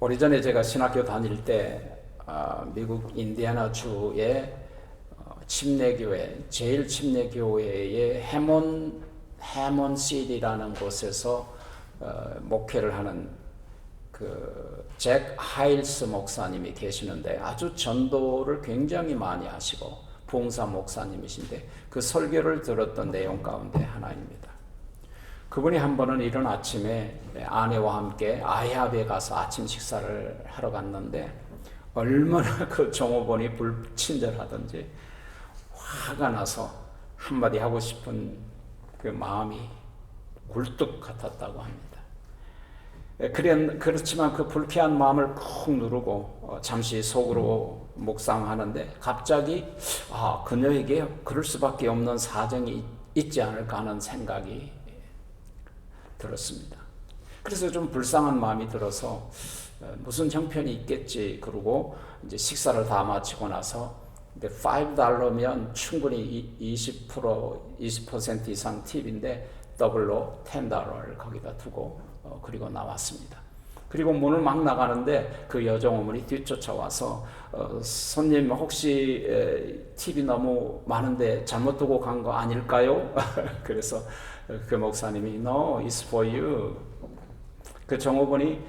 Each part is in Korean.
오래전에 제가 신학교 다닐 때 미국 인디애나주의 침례교회, 제일 침례교회의 해몬시티라는 곳에서 목회를 하는 그 잭 하일스 목사님이 계시는데 아주 전도를 굉장히 많이 하시고 부흥사 목사님이신데 그 설교를 들었던 내용 가운데 하나입니다. 그분이 한 번은 이른 아침에 아내와 함께 아이합에 가서 아침 식사를 하러 갔는데 얼마나 그 종업원이 불친절하던지 화가 나서 한마디 하고 싶은 그 마음이 굴뚝 같았다고 합니다. 그렇지만 그 불쾌한 마음을 꾹 누르고 잠시 속으로 묵상하는데 갑자기 그녀에게 그럴 수밖에 없는 사정이 있지 않을까 하는 생각이 들었습니다. 그래서 좀 불쌍한 마음이 들어서 무슨 형편이 있겠지 그러고 이제 식사를 다 마치고 나서 $5면 충분히 20% 이상 팁인데 더블로 $10를 거기다 두고 그리고 나왔습니다. 그리고 문을 막 나가는데 그 여종어머니 뒤쫓아와서 손님 혹시 팁이 너무 많은데 잘못 두고 간 거 아닐까요? 그래서 그 목사님이 No, it's for you. 그 종업원이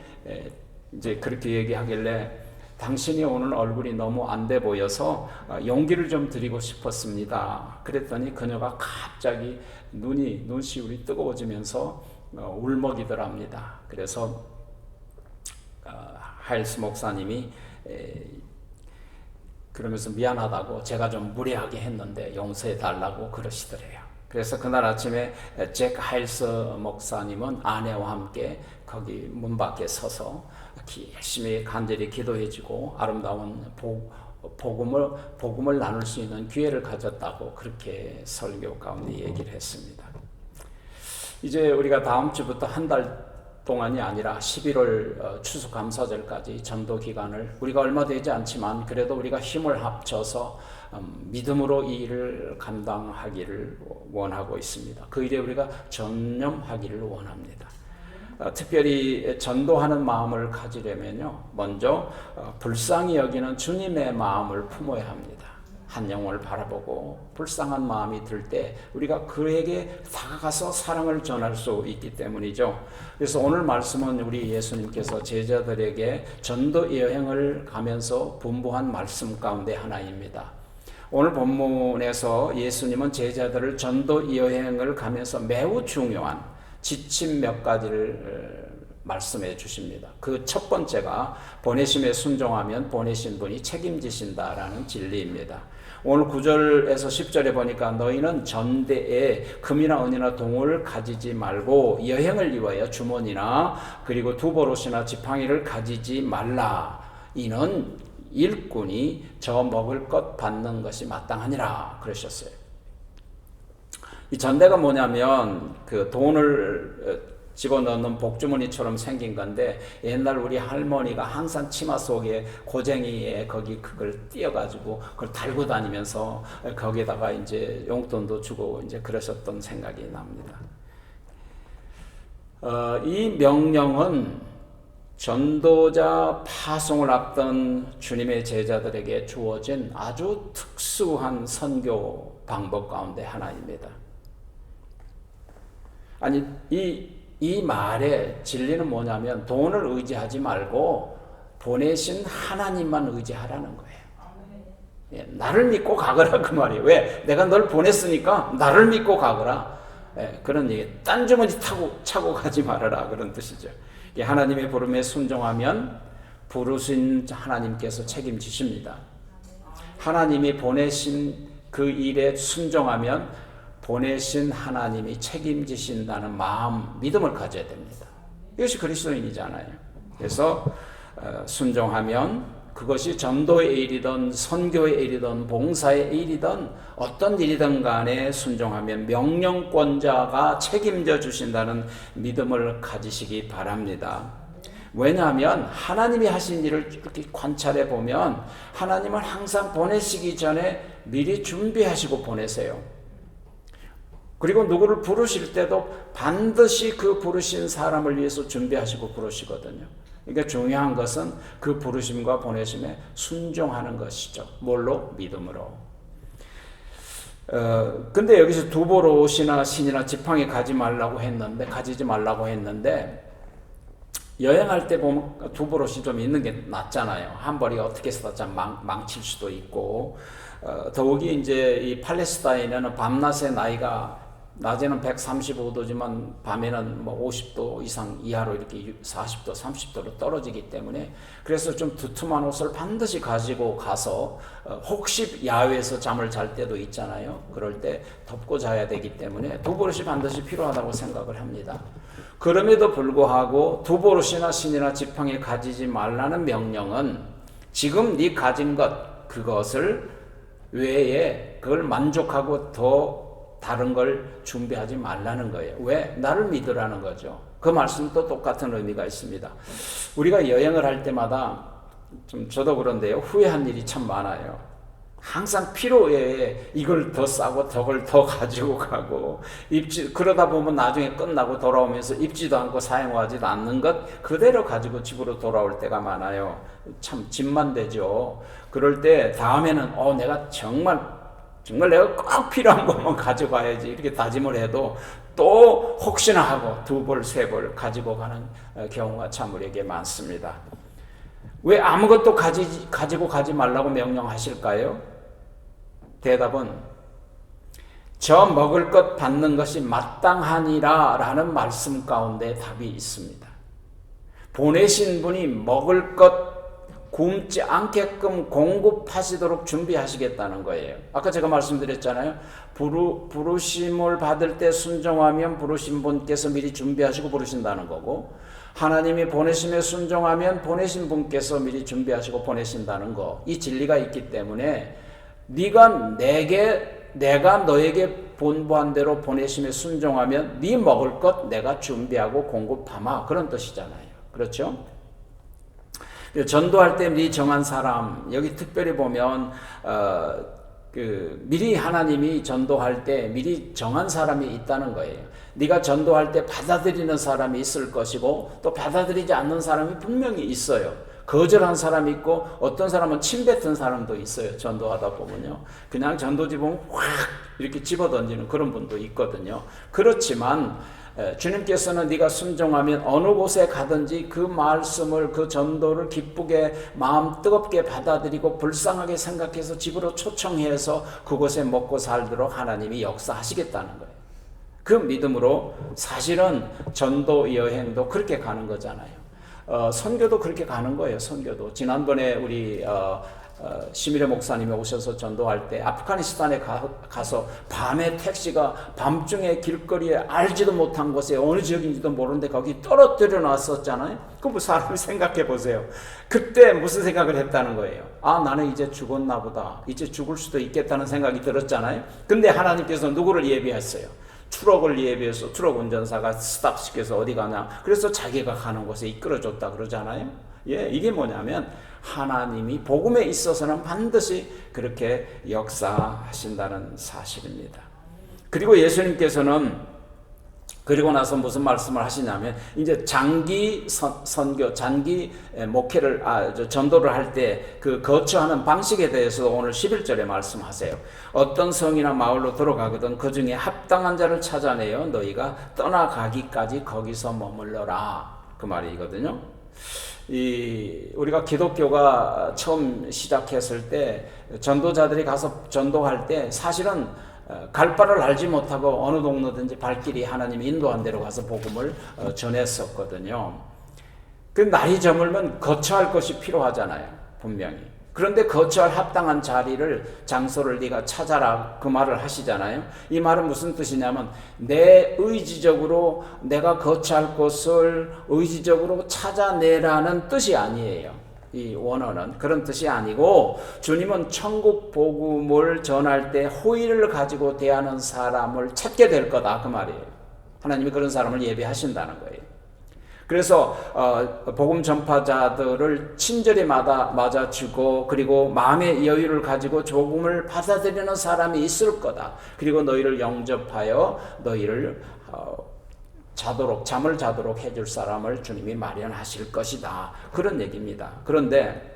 이제 그렇게 얘기하길래 당신이 오늘 얼굴이 너무 안 돼 보여서 용기를 좀 드리고 싶었습니다. 그랬더니 그녀가 갑자기 눈시울이 뜨거워지면서 울먹이더랍니다. 그래서 하일스 목사님이 그러면서 미안하다고 제가 좀 무례하게 했는데 용서해 달라고 그러시더래요. 그래서 그날 아침에 잭 하일스 목사님은 아내와 함께 거기 문 밖에 서서 열심히 간절히 기도해주고 아름다운 복음을 나눌 수 있는 기회를 가졌다고 그렇게 설교 가운데 얘기를 했습니다. 이제 우리가 다음 주부터 한 달 동안이 아니라 11월 추수감사절까지 전도 기간을 우리가 얼마 되지 않지만 그래도 우리가 힘을 합쳐서 믿음으로 이 일을 감당하기를 원하고 있습니다. 그 일에 우리가 전념하기를 원합니다. 특별히 전도하는 마음을 가지려면요, 먼저 불쌍히 여기는 주님의 마음을 품어야 합니다. 한 영혼을 바라보고 불쌍한 마음이 들 때 우리가 그에게 다가가서 사랑을 전할 수 있기 때문이죠. 그래서 오늘 말씀은 우리 예수님께서 제자들에게 전도 여행을 가면서 분부한 말씀 가운데 하나입니다. 오늘 본문에서 예수님은 제자들을 전도 여행을 가면서 매우 중요한 지침 몇 가지를 말씀해 주십니다. 그 첫 번째가 보내심에 순종하면 보내신 분이 책임지신다라는 진리입니다. 오늘 9절에서 10절에 보니까 너희는 전대에 금이나 은이나 동을 가지지 말고 여행을 위하여 주머니나 그리고 두보롯이나 지팡이를 가지지 말라. 이는 일꾼이 저 먹을 것 받는 것이 마땅하니라 그러셨어요. 이 전대가 뭐냐면 그 돈을 집어넣는 복주머니처럼 생긴 건데 옛날 우리 할머니가 항상 치마 속에 고쟁이에 거기 그걸 띄어가지고 그걸 달고 다니면서 거기에다가 이제 용돈도 주고 이제 그러셨던 생각이 납니다. 이 명령은 전도자 파송을 앞둔 주님의 제자들에게 주어진 아주 특수한 선교 방법 가운데 하나입니다. 아니 이 말의 진리는 뭐냐면 돈을 의지하지 말고 보내신 하나님만 의지하라는 거예요. 예, 나를 믿고 가거라 그 말이에요. 왜? 내가 널 보냈으니까 나를 믿고 가거라. 예, 그런 얘기. 딴 주머니 차고 가지 말아라 그런 뜻이죠. 하나님의 부름에 순종하면 부르신 하나님께서 책임지십니다. 하나님이 보내신 그 일에 순종하면 보내신 하나님이 책임지신다는 마음, 믿음을 가져야 됩니다. 이것이 그리스도인이잖아요. 그래서 순종하면 그것이 전도의 일이든 선교의 일이든 봉사의 일이든 어떤 일이든 간에 순종하면 명령권자가 책임져 주신다는 믿음을 가지시기 바랍니다. 왜냐하면 하나님이 하신 일을 이렇게 관찰해 보면 하나님은 항상 보내시기 전에 미리 준비하시고 보내세요. 그리고 누구를 부르실 때도 반드시 그 부르신 사람을 위해서 준비하시고 부르시거든요. 그러니까 중요한 것은 그 부르심과 보내심에 순종하는 것이죠. 뭘로? 믿음으로. 근데 여기서 두보롯이나 신이나 지팡이 가지지 말라고 했는데 여행할 때 보면 두보롯이 좀 있는 게 낫잖아요. 한 벌이가 어떻게 쓰다 망칠 수도 있고, 더욱이 이제 이 팔레스타인에는 밤낮의 나이가 낮에는 135도지만 밤에는 뭐 50도 이상 이하로 이렇게 40도, 30도로 떨어지기 때문에 그래서 좀 두툼한 옷을 반드시 가지고 가서 혹시 야외에서 잠을 잘 때도 있잖아요. 그럴 때 덮고 자야 되기 때문에 두보롯이 반드시 필요하다고 생각을 합니다. 그럼에도 불구하고 두보롯이나 신이나 지팡이 가지지 말라는 명령은 지금 네 가진 것 그것을 외에 그걸 만족하고 더 다른 걸 준비하지 말라는 거예요. 왜? 나를 믿으라는 거죠. 그 말씀도 똑같은 의미가 있습니다. 우리가 여행을 할 때마다 좀 저도 그런데요. 후회한 일이 참 많아요. 항상 필요에 이걸 더 싸고 저걸 더 가지고 가고 그러다 보면 나중에 끝나고 돌아오면서 입지도 않고 사용하지도 않는 것 그대로 가지고 집으로 돌아올 때가 많아요. 참 짐만 되죠. 그럴 때 다음에는 내가 정말 내가 꼭 필요한 것만 가져가야지 이렇게 다짐을 해도 또 혹시나 하고 두 벌, 세 벌 가지고 가는 경우가 참 우리에게 많습니다. 왜 아무것도 가지고 가지 말라고 명령하실까요? 대답은 저 먹을 것 받는 것이 마땅하니라 라는 말씀 가운데 답이 있습니다. 보내신 분이 먹을 것 굶지 않게끔 공급하시도록 준비하시겠다는 거예요. 아까 제가 말씀드렸잖아요. 부르심을 받을 때 순종하면 부르신 분께서 미리 준비하시고 부르신다는 거고, 하나님이 보내심에 순종하면 보내신 분께서 미리 준비하시고 보내신다는 거. 이 진리가 있기 때문에 내가 너에게 본부한 대로 보내심에 순종하면 네 먹을 것 내가 준비하고 공급하마, 그런 뜻이잖아요. 그렇죠? 전도할 때 미리 정한 사람, 여기 특별히 보면 미리 하나님이 전도할 때 미리 정한 사람이 있다는 거예요. 네가 전도할 때 받아들이는 사람이 있을 것이고 또 받아들이지 않는 사람이 분명히 있어요. 거절한 사람이 있고 어떤 사람은 침 뱉은 사람도 있어요. 전도하다 보면요. 그냥 전도지 보면 확 이렇게 집어던지는 그런 분도 있거든요. 그렇지만 주님께서는 네가 순종하면 어느 곳에 가든지 그 말씀을, 그 전도를 기쁘게 마음 뜨겁게 받아들이고 불쌍하게 생각해서 집으로 초청해서 그곳에 먹고 살도록 하나님이 역사하시겠다는 거예요. 그 믿음으로 사실은 전도 여행도 그렇게 가는 거잖아요. 선교도 그렇게 가는 거예요. 선교도 지난번에 우리 시미레 목사님이 오셔서 전도할 때 아프가니스탄에 가서 밤에 택시가 밤중에 길거리에 알지도 못한 곳에 어느 지역인지도 모르는데 거기 떨어뜨려 놨었잖아요. 그 사람을 생각해 보세요. 그때 무슨 생각을 했다는 거예요? 나는 이제 죽었나 보다. 이제 죽을 수도 있겠다는 생각이 들었잖아요. 근데 하나님께서 누구를 예비했어요? 트럭을 예비해서 트럭 운전사가 스탑시켜서 어디 가냐. 그래서 자기가 가는 곳에 이끌어줬다 그러잖아요. 이게 뭐냐면 하나님이 복음에 있어서는 반드시 그렇게 역사하신다는 사실입니다. 그리고 예수님께서는 그리고 나서 무슨 말씀을 하시냐면 이제 장기 선교, 장기 목회를 전도를 할 때 그 거처하는 방식에 대해서 오늘 11절에 말씀하세요. 어떤 성이나 마을로 들어가거든 그 중에 합당한 자를 찾아내어 너희가 떠나가기까지 거기서 머물러라, 그 말이거든요. 우리가 기독교가 처음 시작했을 때 전도자들이 가서 전도할 때 사실은 갈 바를 알지 못하고 어느 동네든지 발길이 하나님이 인도한 대로 가서 복음을 전했었거든요. 그 날이 저물면 거처할 것이 필요하잖아요, 분명히. 그런데 거처할 합당한 자리를, 장소를 네가 찾아라, 그 말을 하시잖아요. 이 말은 무슨 뜻이냐면 내 의지적으로 내가 거처할 곳을 의지적으로 찾아내라는 뜻이 아니에요. 이 원어는 그런 뜻이 아니고, 주님은 천국 복음을 전할 때 호의를 가지고 대하는 사람을 찾게 될 거다, 그 말이에요. 하나님이 그런 사람을 예비하신다는 거예요. 그래서 복음 전파자들을 친절히 맞아주고 그리고 마음의 여유를 가지고 복음을 받아들이는 사람이 있을 거다. 그리고 너희를 영접하여 너희를 잠을 자도록 해줄 사람을 주님이 마련하실 것이다. 그런 얘기입니다. 그런데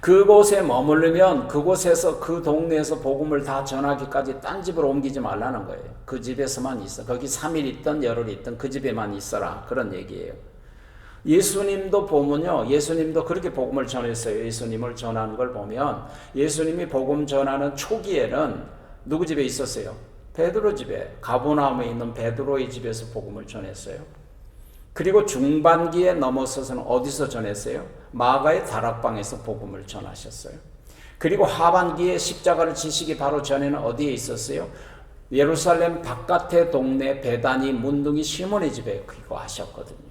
그곳에 머무르면 그곳에서 그 동네에서 복음을 다 전하기까지 딴 집으로 옮기지 말라는 거예요. 그 집에서만 있어. 거기 3일 있든 열흘 있든 그 집에만 있어라. 그런 얘기예요. 예수님도 보면요. 예수님도 그렇게 복음을 전했어요. 예수님을 전하는 걸 보면 예수님이 복음 전하는 초기에는 누구 집에 있었어요? 베드로 집에, 가버나움에 있는 베드로의 집에서 복음을 전했어요. 그리고 중반기에 넘어서서는 어디서 전했어요? 마가의 다락방에서 복음을 전하셨어요. 그리고 하반기에 십자가를 지시기 바로 전에는 어디에 있었어요? 예루살렘 바깥의 동네 베다니 문둥이 시몬의 집에 귀거하셨거든요.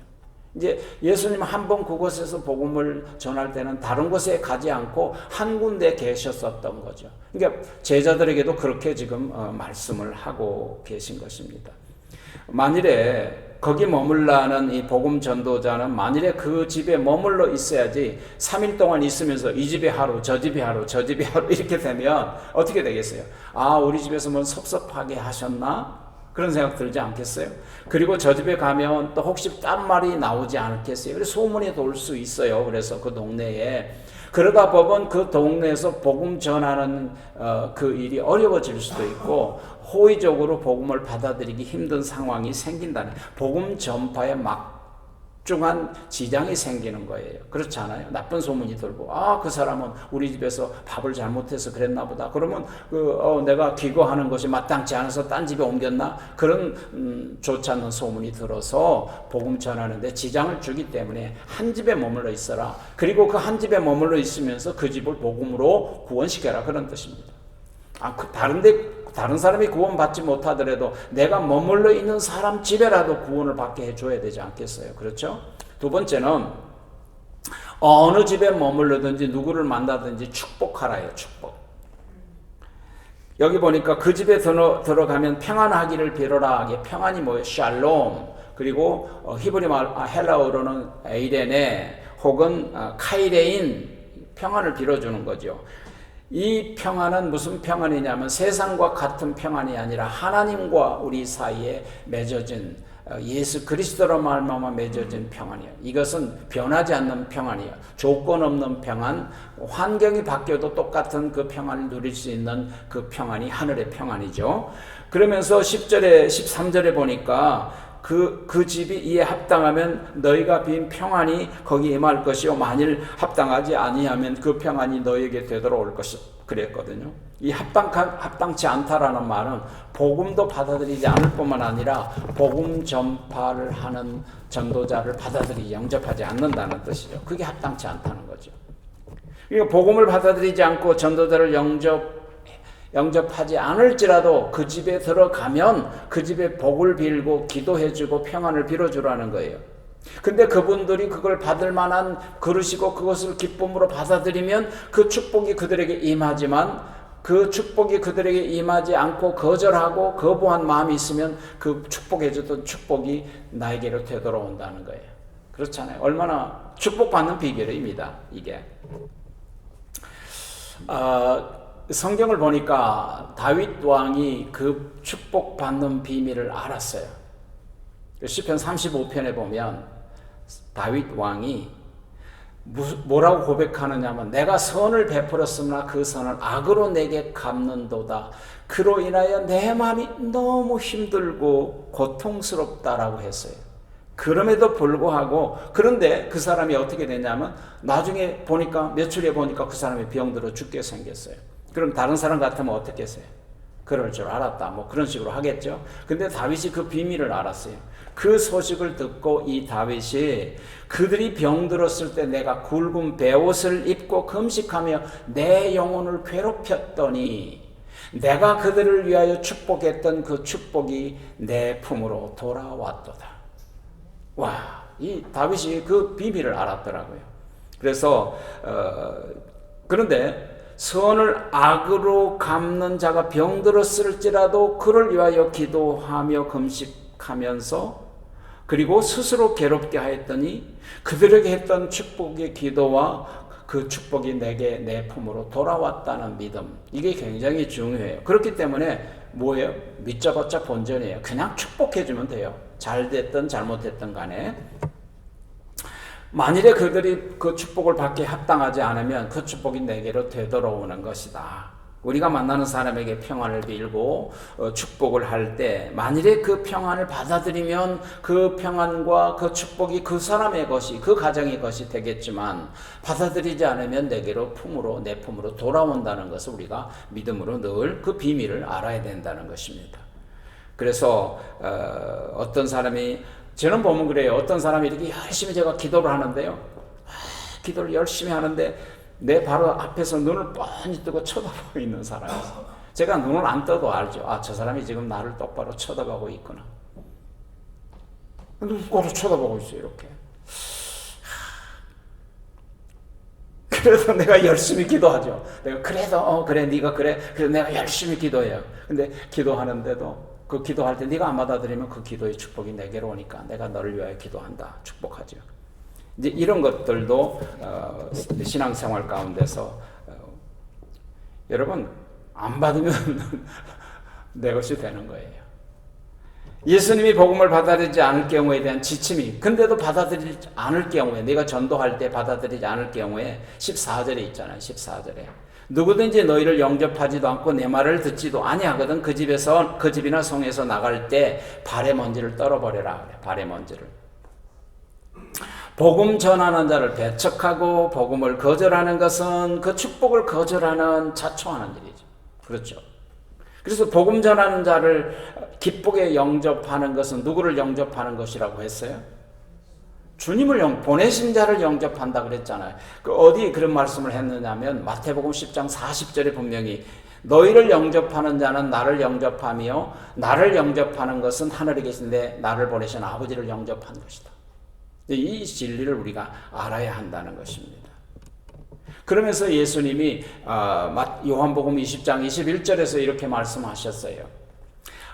이제 예수님 한 번 그곳에서 복음을 전할 때는 다른 곳에 가지 않고 한 군데 계셨었던 거죠. 그러니까 제자들에게도 그렇게 지금 말씀을 하고 계신 것입니다. 만일에 거기 머물라는 이 복음 전도자는 만일에 그 집에 머물러 있어야지 3일 동안 있으면서 이 집에 하루, 저 집에 하루, 저 집에 하루 이렇게 되면 어떻게 되겠어요? 아, 우리 집에서 뭐 섭섭하게 하셨나? 그런 생각 들지 않겠어요? 그리고 저 집에 가면 또 혹시 딴 말이 나오지 않겠어요? 그래서 소문이 돌 수 있어요. 그래서 그 동네에. 그러다 보면 그 동네에서 복음 전하는 그 일이 어려워질 수도 있고 호의적으로 복음을 받아들이기 힘든 상황이 생긴다는, 복음 전파에 막중한 지장이 생기는 거예요. 그렇지 않아요? 나쁜 소문이 돌고 그 사람은 우리 집에서 밥을 잘못해서 그랬나 보다. 그러면 내가 기거하는 것이 마땅치 않아서 딴 집에 옮겼나? 그런 좋지 않는 소문이 들어서 복음 전하는데 지장을 주기 때문에 한 집에 머물러 있어라. 그리고 그 한 집에 머물러 있으면서 그 집을 복음으로 구원시켜라. 그런 뜻입니다. 다른 사람이 구원받지 못하더라도 내가 머물러 있는 사람 집에라도 구원을 받게 해줘야 되지 않겠어요? 그렇죠? 두 번째는 어느 집에 머물러든지 누구를 만나든지 축복하라요. 축복. 여기 보니까 그 집에 들어가면 평안하기를 빌어라. 평안이 뭐예요? 샬롬. 그리고 히브리 말 헬라어로는 에이레네 혹은 카이레인, 평안을 빌어주는 거죠. 이 평안은 무슨 평안이냐면 세상과 같은 평안이 아니라 하나님과 우리 사이에 맺어진 예수 그리스도로 말미암아 맺어진 평안이에요. 이것은 변하지 않는 평안이에요. 조건 없는 평안, 환경이 바뀌어도 똑같은 그 평안을 누릴 수 있는 그 평안이 하늘의 평안이죠. 그러면서 10절에 13절에 보니까 그 집이 이에 합당하면 너희가 빈 평안이 거기 임할 것이요 만일 합당하지 아니하면 그 평안이 너희에게 되돌아올 것이 그랬거든요. 이 합당치 않다라는 말은 복음도 받아들이지 않을 뿐만 아니라 복음 전파를 하는 전도자를 받아들이지 영접하지 않는다는 뜻이죠. 그게 합당치 않다는 거죠. 그러니까 복음을 받아들이지 않고 전도자를 영접하지 않을지라도 그 집에 들어가면 그 집에 복을 빌고 기도해주고 평안을 빌어주라는 거예요. 근데 그분들이 그걸 받을 만한 그릇이고 그것을 기쁨으로 받아들이면 그 축복이 그들에게 임하지만 그 축복이 그들에게 임하지 않고 거절하고 거부한 마음이 있으면 그 축복해줬던 축복이 나에게로 되돌아온다는 거예요. 그렇잖아요. 얼마나 축복받는 비결입니다. 이게. 성경을 보니까 다윗 왕이 그 축복받는 비밀을 알았어요. 시편 35편에 보면 다윗 왕이 뭐라고 고백하느냐면 내가 선을 베풀었으나 그 선을 악으로 내게 갚는도다. 그로 인하여 내 마음이 너무 힘들고 고통스럽다라고 했어요. 그럼에도 불구하고 그런데 그 사람이 어떻게 되냐면 나중에 보니까 며칠 후에 보니까 그 사람이 병들어 죽게 생겼어요. 그럼 다른 사람 같으면 어떻게 했어요? 그럴 줄 알았다. 뭐 그런 식으로 하겠죠. 근데 다윗이 그 비밀을 알았어요. 그 소식을 듣고 이 다윗이 그들이 병들었을 때 내가 굵은 베옷을 입고 금식하며 내 영혼을 괴롭혔더니 내가 그들을 위하여 축복했던 그 축복이 내 품으로 돌아왔도다. 와, 이 다윗이 그 비밀을 알았더라고요. 그래서 그런데 선을 악으로 갚는 자가 병들었을지라도 그를 위하여 기도하며 금식하면서 그리고 스스로 괴롭게 하였더니 그들에게 했던 축복의 기도와 그 축복이 내게 내 품으로 돌아왔다는 믿음, 이게 굉장히 중요해요. 그렇기 때문에 뭐예요? 믿자봤자 본전이에요. 그냥 축복해주면 돼요. 잘 됐든 잘못됐든 간에 만일에 그들이 그 축복을 받기에 합당하지 않으면 그 축복이 내게로 되돌아오는 것이다. 우리가 만나는 사람에게 평안을 빌고 축복을 할 때 만일에 그 평안을 받아들이면 그 평안과 그 축복이 그 사람의 것이, 그 가정의 것이 되겠지만 받아들이지 않으면 내게로 품으로, 내 품으로 돌아온다는 것을 우리가 믿음으로 늘 그 비밀을 알아야 된다는 것입니다. 그래서 어떤 사람이, 저는 보면 그래요. 어떤 사람이 이렇게 열심히 제가 기도를 하는데요, 기도를 열심히 하는데 내 바로 앞에서 눈을 뻔히 뜨고 쳐다보고 있는 사람이 있어요. 제가 눈을 안 떠도 알죠. 아, 저 사람이 지금 나를 똑바로 쳐다보고 있구나. 눈꼬로 쳐다보고 있어요, 이렇게. 그래서 내가 열심히 기도하죠. 내가 그래도 그래, 네가 그래. 그래서 내가 열심히 기도해요. 근데 기도하는데도 그 기도할 때 네가 안 받아들이면 그 기도의 축복이 내게로 오니까 내가 너를 위하여 기도한다. 축복하죠. 이제 이런 것들도 신앙생활 가운데서 여러분 안 받으면 내 것이 되는 거예요. 예수님이 복음을 받아들이지 않을 경우에 대한 지침이, 근데도 받아들이지 않을 경우에, 내가 전도할 때 받아들이지 않을 경우에 14절에 있잖아요. 14절에 누구든지 너희를 영접하지도 않고 내 말을 듣지도 아니하거든 그 집이나 성에서 나갈 때 발의 먼지를 떨어버려라. 그래, 발의 먼지를. 복음 전하는 자를 배척하고 복음을 거절하는 것은 그 축복을 거절하는 자초하는 일이죠. 그렇죠. 그래서 복음 전하는 자를 기쁘게 영접하는 것은 누구를 영접하는 것이라고 했어요? 주님을 보내신 자를 영접한다 그랬잖아요. 그 어디 그런 말씀을 했느냐면 마태복음 10장 40절에 분명히 너희를 영접하는 자는 나를 영접하며 나를 영접하는 것은 하늘에 계신데 나를 보내신 아버지를 영접한 것이다. 이 진리를 우리가 알아야 한다는 것입니다. 그러면서 예수님이 요한복음 20장 21절에서 이렇게 말씀하셨어요.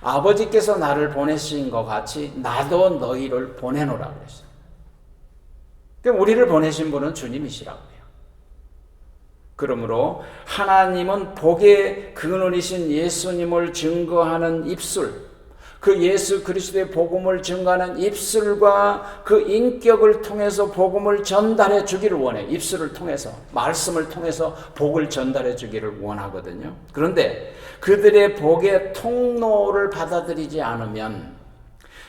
아버지께서 나를 보내신 것 같이 나도 너희를 보내노라 그랬어요. 그러니까 우리를 보내신 분은 주님이시라고요. 그러므로 하나님은 복의 근원이신 예수님을 증거하는 입술, 그 예수 그리스도의 복음을 증거하는 입술과 그 인격을 통해서 복음을 전달해 주기를 원해. 입술을 통해서, 말씀을 통해서 복을 전달해 주기를 원하거든요. 그런데 그들의 복의 통로를 받아들이지 않으면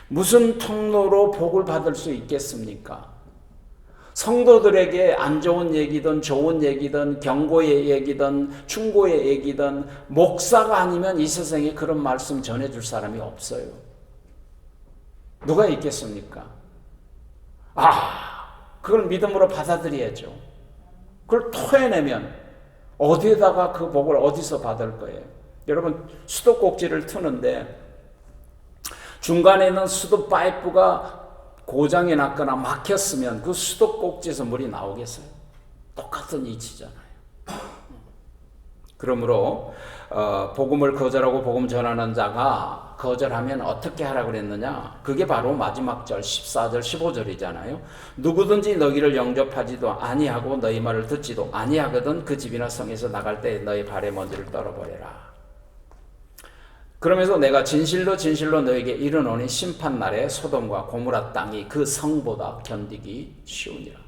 무슨 통로로 복을 받을 수 있겠습니까? 성도들에게 안 좋은 얘기든 좋은 얘기든 경고의 얘기든 충고의 얘기든 목사가 아니면 이 세상에 그런 말씀 전해줄 사람이 없어요. 누가 있겠습니까? 그걸 믿음으로 받아들여야죠. 그걸 토해내면 어디에다가 그 복을 어디서 받을 거예요? 여러분 수도꼭지를 트는데 중간에 있는 수도 파이프가 고장이 났거나 막혔으면 그 수도꼭지에서 물이 나오겠어요? 똑같은 이치잖아요. 그러므로 복음을 거절하고 복음 전하는 자가 거절하면 어떻게 하라고 그랬느냐? 그게 바로 마지막 절 14절 15절이잖아요. 누구든지 너희를 영접하지도 아니하고 너희 말을 듣지도 아니하거든 그 집이나 성에서 나갈 때 너희 발에 먼지를 떨어버려라. 그러면서 내가 진실로 진실로 너에게 이르노니 심판날에 소돔과 고모라 땅이 그 성보다 견디기 쉬우니라.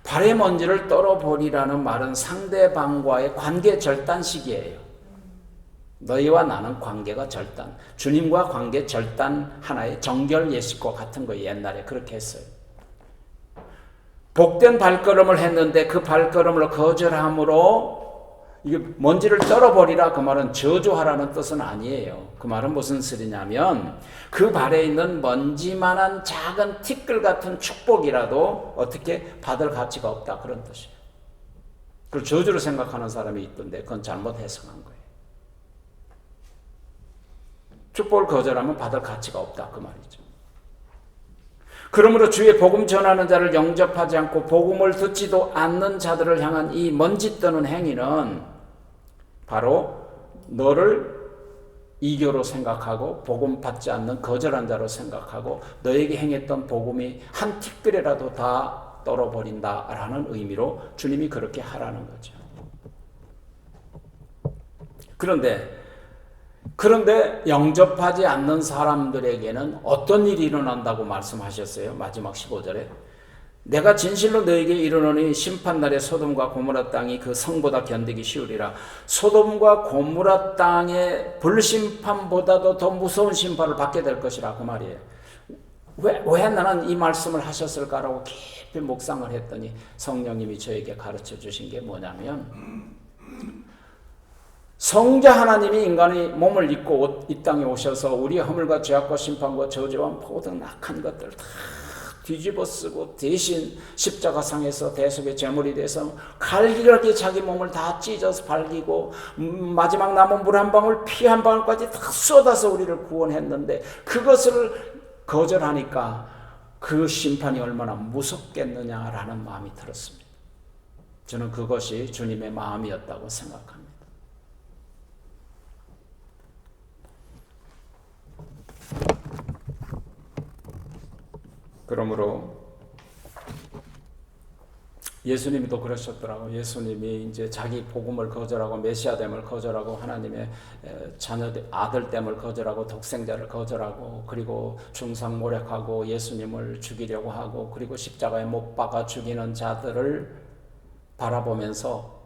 발의 먼지를 떨어버리라는 말은 상대방과의 관계 절단식이에요. 너희와 나는 관계가 절단, 주님과 관계 절단, 하나의 정결 예식과 같은 거 옛날에 그렇게 했어요. 복된 발걸음을 했는데 그 발걸음을 거절함으로 이게 먼지를 떨어버리라, 그 말은 저주하라는 뜻은 아니에요. 그 말은 무슨 소리냐면 그 발에 있는 먼지만한 작은 티끌 같은 축복이라도 어떻게 받을 가치가 없다, 그런 뜻이에요. 그걸 저주로 생각하는 사람이 있던데 그건 잘못 해석한 거예요. 축복을 거절하면 받을 가치가 없다, 그 말이죠. 그러므로 주의 복음 전하는 자를 영접하지 않고 복음을 듣지도 않는 자들을 향한 이 먼지 떠는 행위는 바로 너를 이교로 생각하고 복음 받지 않는 거절한 자로 생각하고 너에게 행했던 복음이 한 티끌이라도 다 떨어버린다라는 의미로 주님이 그렇게 하라는 거죠. 그런데 그런데 영접하지 않는 사람들에게는 어떤 일이 일어난다고 말씀하셨어요? 마지막 15절에 내가 진실로 너에게 이르노니 심판날에 소돔과 고모라 땅이 그 성보다 견디기 쉬우리라. 소돔과 고모라 땅의 불심판보다도 더 무서운 심판을 받게 될 것이라 그 말이에요. 왜 나는 이 말씀을 하셨을까라고 깊이 묵상을 했더니 성령님이 저에게 가르쳐 주신 게 뭐냐면 성자 하나님이 인간의 몸을 입고 이 땅에 오셔서 우리의 허물과 죄악과 심판과 저주와 모든 악한 것들을 다 뒤집어 쓰고 대신 십자가상에서 대속의 제물이 돼서 갈기갈기 자기 몸을 다 찢어서 발기고 마지막 남은 물 한 방울 피 한 방울까지 다 쏟아서 우리를 구원했는데 그것을 거절하니까 그 심판이 얼마나 무섭겠느냐라는 마음이 들었습니다. 저는 그것이 주님의 마음이었다고 생각합니다. 그러므로 예수님이 또 그러셨더라고요. 예수님이 이제 자기 복음을 거절하고 메시아됨을 거절하고 하나님의 아들됨을 거절하고 독생자를 거절하고 그리고 중상모략하고 예수님을 죽이려고 하고 그리고 십자가에 못 박아 죽이는 자들을 바라보면서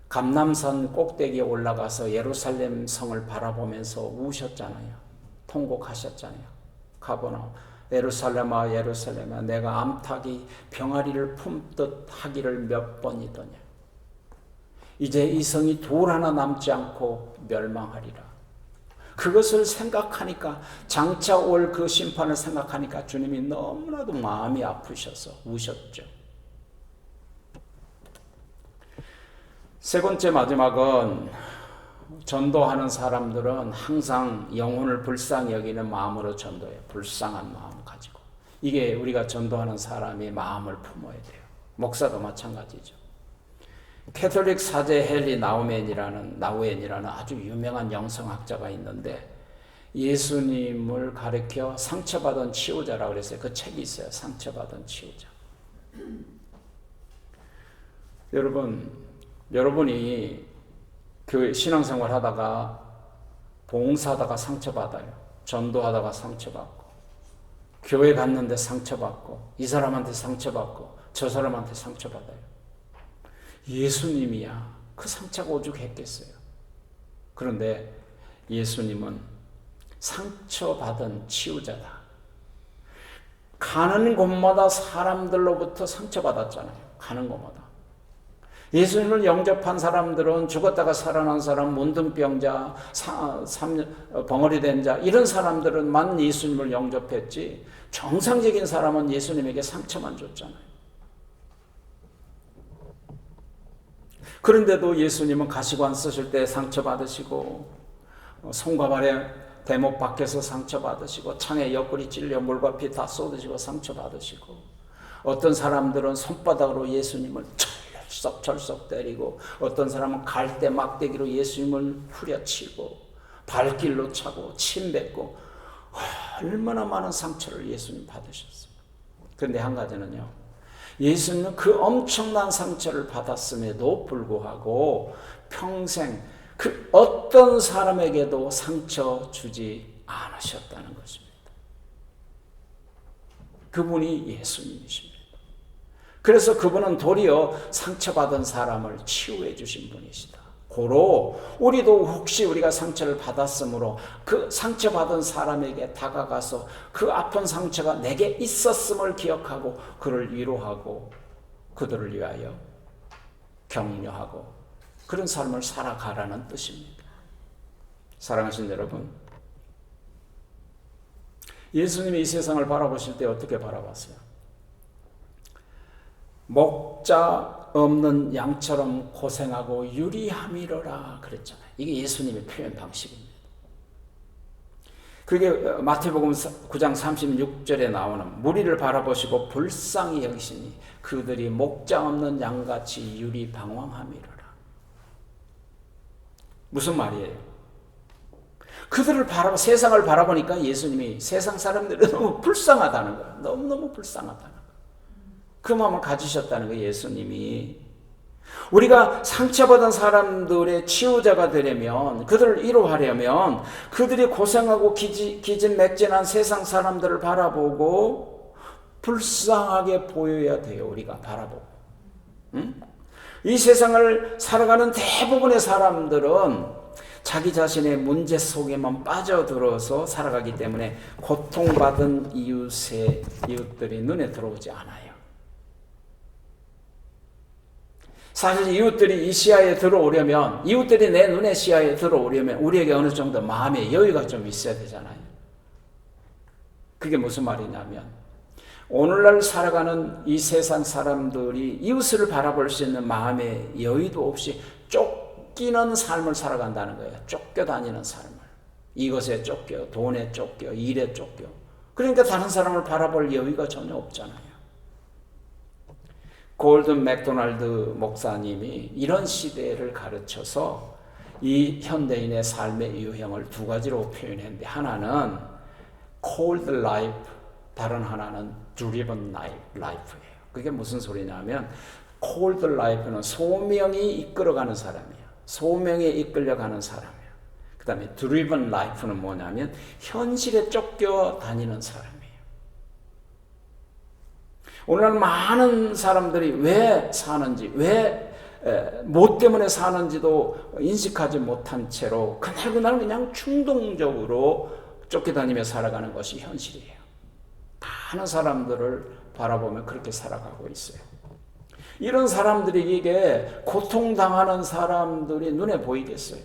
감람산 꼭대기에 올라가서 예루살렘 성을 바라보면서 우셨잖아요. 통곡하셨잖아요. 가버나움 예루살렘아 예루살렘아 내가 암탉이 병아리를 품듯 하기를 몇 번이더냐. 이제 이 성이 돌 하나 남지 않고 멸망하리라. 그것을 생각하니까 장차 올 그 심판을 생각하니까 주님이 너무나도 마음이 아프셔서 우셨죠. 세 번째 마지막은 전도하는 사람들은 항상 영혼을 불쌍히 여기는 마음으로 전도해요. 불쌍한 마음을 가지고. 이게 우리가 전도하는 사람의 마음을 품어야 돼요. 목사도 마찬가지죠. 캐톨릭 사제 헨리 나우엔이라는 아주 유명한 영성학자가 있는데 예수님을 가리켜 상처받은 치유자라고 그랬어요. 그 책이 있어요. 상처받은 치유자. 여러분이 교회 신앙생활 하다가 봉사하다가 상처받아요. 전도하다가 상처받고 교회 갔는데 상처받고 이 사람한테 상처받고 저 사람한테 상처받아요. 예수님이야 그 상처가 오죽했겠어요. 그런데 예수님은 상처받은 치유자다. 가는 곳마다 사람들로부터 상처받았잖아요. 가는 곳마다. 예수님을 영접한 사람들은 죽었다가 살아난 사람, 문둥병자, 벙어리 된 자 이런 사람들은만 예수님을 영접했지 정상적인 사람은 예수님에게 상처만 줬잖아요. 그런데도 예수님은 가시관 쓰실 때 상처받으시고 손과 발에 대목 밖에서 상처받으시고 창에 옆구리 찔려 물과 피 다 쏟으시고 상처받으시고 어떤 사람들은 손바닥으로 예수님을 철썩철썩 때리고 어떤 사람은 갈대 막대기로 예수님을 후려치고 발길로 차고 침 뱉고 얼마나 많은 상처를 예수님 받으셨어요. 그런데 한 가지는요. 예수님은 그 엄청난 상처를 받았음에도 불구하고 평생 그 어떤 사람에게도 상처 주지 않으셨다는 것입니다. 그분이 예수님이십니다. 그래서 그분은 도리어 상처받은 사람을 치유해 주신 분이시다. 고로 우리도 혹시 우리가 상처를 받았으므로 그 상처받은 사람에게 다가가서 그 아픈 상처가 내게 있었음을 기억하고 그를 위로하고 그들을 위하여 격려하고 그런 삶을 살아가라는 뜻입니다. 사랑하신 여러분, 예수님이 이 세상을 바라보실 때 어떻게 바라봤어요? 목자 없는 양처럼 고생하고 유리함이로라 그랬잖아요. 이게 예수님의 표현 방식입니다. 그게 마태복음 9장 36절에 나오는 무리를 바라보시고 불쌍히 여기시니 그들이 목자 없는 양같이 유리방황함이로라. 무슨 말이에요? 그들을 세상을 바라보니까 예수님이 세상 사람들이 너무 불쌍하다는 거예요. 너무너무 불쌍하다는 거예요. 그 마음을 가지셨다는 거예요. 예수님이. 우리가 상처받은 사람들의 치유자가 되려면, 그들을 위로하려면 그들이 고생하고 기진맥진한 세상 사람들을 바라보고 불쌍하게 보여야 돼요. 우리가 바라보고. 응? 이 세상을 살아가는 대부분의 사람들은 자기 자신의 문제 속에만 빠져들어서 살아가기 때문에 고통받은 이웃들이 눈에 들어오지 않아요. 사실 이웃들이 이 시야에 들어오려면, 이웃들이 내 눈의 시야에 들어오려면 우리에게 어느 정도 마음의 여유가 좀 있어야 되잖아요. 그게 무슨 말이냐면, 오늘날 살아가는 이 세상 사람들이 이웃을 바라볼 수 있는 마음의 여유도 없이 쫓기는 삶을 살아간다는 거예요. 쫓겨다니는 삶을. 이것에 쫓겨, 돈에 쫓겨, 일에 쫓겨. 그러니까 다른 사람을 바라볼 여유가 전혀 없잖아요. 골든 맥도날드 목사님이 이런 시대를 가르쳐서 이 현대인의 삶의 유형을 두 가지로 표현했는데, 하나는 cold life, 다른 하나는 driven life예요. 그게 무슨 소리냐면, cold life는 소명이 이끌어가는 사람이에요. 소명에 이끌려가는 사람이에요. 그 다음에 driven life는 뭐냐면 현실에 쫓겨 다니는 사람이에요. 오늘날 많은 사람들이 왜 사는지, 뭐 때문에 사는지도 인식하지 못한 채로 그날 그냥 충동적으로 쫓겨다니며 살아가는 것이 현실이에요. 많은 사람들을 바라보면 그렇게 살아가고 있어요. 이런 사람들에게 고통당하는 사람들이 눈에 보이겠어요?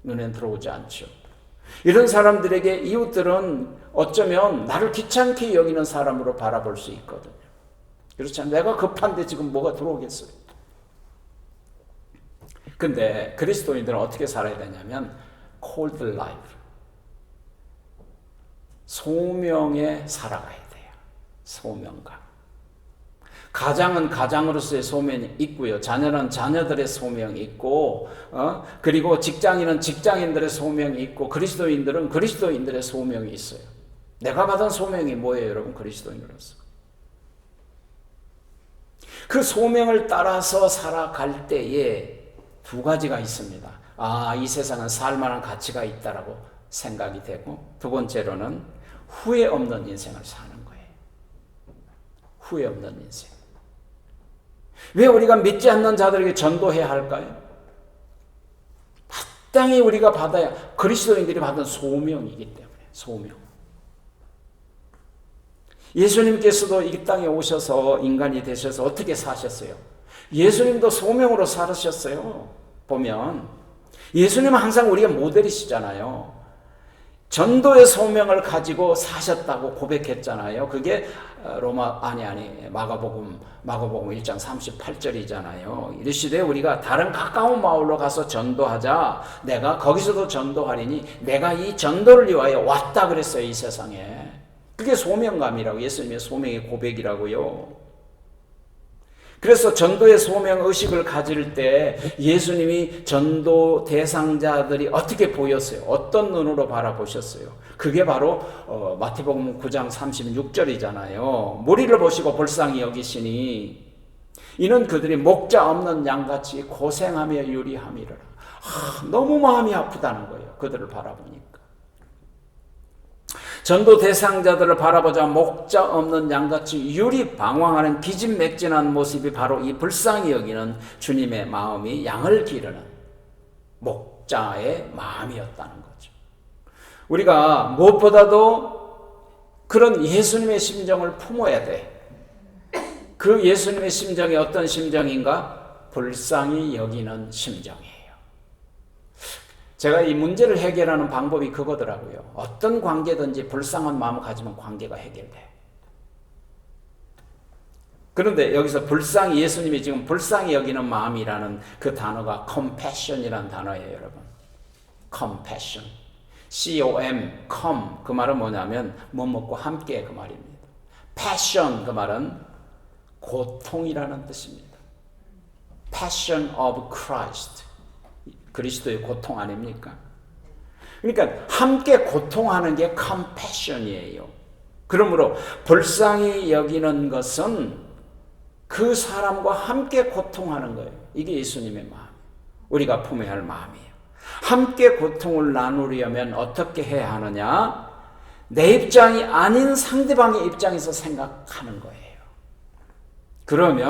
눈에 들어오지 않죠. 이런 사람들에게 이웃들은 어쩌면 나를 귀찮게 여기는 사람으로 바라볼 수 있거든요. 그렇잖아요. 내가 급한데 지금 뭐가 들어오겠어요? 근데 그리스도인들은 어떻게 살아야 되냐면 cold life, 소명에 살아가야 돼요. 소명감. 가장은 가장으로서의 소명이 있고요. 자녀는 자녀들의 소명이 있고, 그리고 직장인은 직장인들의 소명이 있고, 그리스도인들은 그리스도인들의 소명이 있어요. 내가 받은 소명이 뭐예요, 여러분? 그리스도인으로서. 그 소명을 따라서 살아갈 때에 두 가지가 있습니다. 아, 이 세상은 살만한 가치가 있다라고 생각이 되고, 두 번째로는 후회 없는 인생을 사는 거예요. 후회 없는 인생. 왜 우리가 믿지 않는 자들에게 전도해야 할까요? 마땅히 우리가 받아야, 그리스도인들이 받은 소명이기 때문에. 소명. 예수님께서도 이 땅에 오셔서 인간이 되셔서 어떻게 사셨어요? 예수님도 소명으로 살으셨어요. 보면 예수님은 항상 우리가 모델이시잖아요. 전도의 소명을 가지고 사셨다고 고백했잖아요. 그게 마가복음 1장 38절이잖아요. 이르시되 우리가 다른 가까운 마을로 가서 전도하자. 내가 거기서도 전도하리니 내가 이 전도를 위하여 왔다 그랬어요. 이 세상에. 그게 소명감이라고, 예수님의 소명의 고백이라고요. 그래서 전도의 소명 의식을 가질 때 예수님이 전도 대상자들이 어떻게 보였어요? 어떤 눈으로 바라보셨어요? 그게 바로 마태복음 9장 36절이잖아요. 무리를 보시고 불쌍히 여기시니 이는 그들이 목자 없는 양같이 고생하며 유리함이라. 너무 마음이 아프다는 거예요. 그들을 바라보니까. 전도 대상자들을 바라보자 목자 없는 양같이 유리 방황하는 기진맥진한 모습이 바로 이 불쌍히 여기는 주님의 마음이 양을 기르는 목자의 마음이었다는 거죠. 우리가 무엇보다도 그런 예수님의 심정을 품어야 돼. 그 예수님의 심정이 어떤 심정인가? 불쌍히 여기는 심정이에요. 제가 이 문제를 해결하는 방법이 그거더라고요. 어떤 관계든지 불쌍한 마음을 가지면 관계가 해결돼. 그런데 여기서 불쌍히, 예수님이 지금 불쌍히 여기는 마음이라는 그 단어가 compassion이라는 단어예요, 여러분. compassion. C-O-M, 그 말은 뭐냐면 뭐 먹고 함께 그 말입니다. passion, 그 말은 고통이라는 뜻입니다. passion of Christ. 그리스도의 고통 아닙니까? 그러니까 함께 고통하는 게 compassion이에요. 그러므로 불쌍히 여기는 것은 그 사람과 함께 고통하는 거예요. 이게 예수님의 마음, 우리가 품어야 할 마음이에요. 함께 고통을 나누려면 어떻게 해야 하느냐? 내 입장이 아닌 상대방의 입장에서 생각하는 거예요. 그러면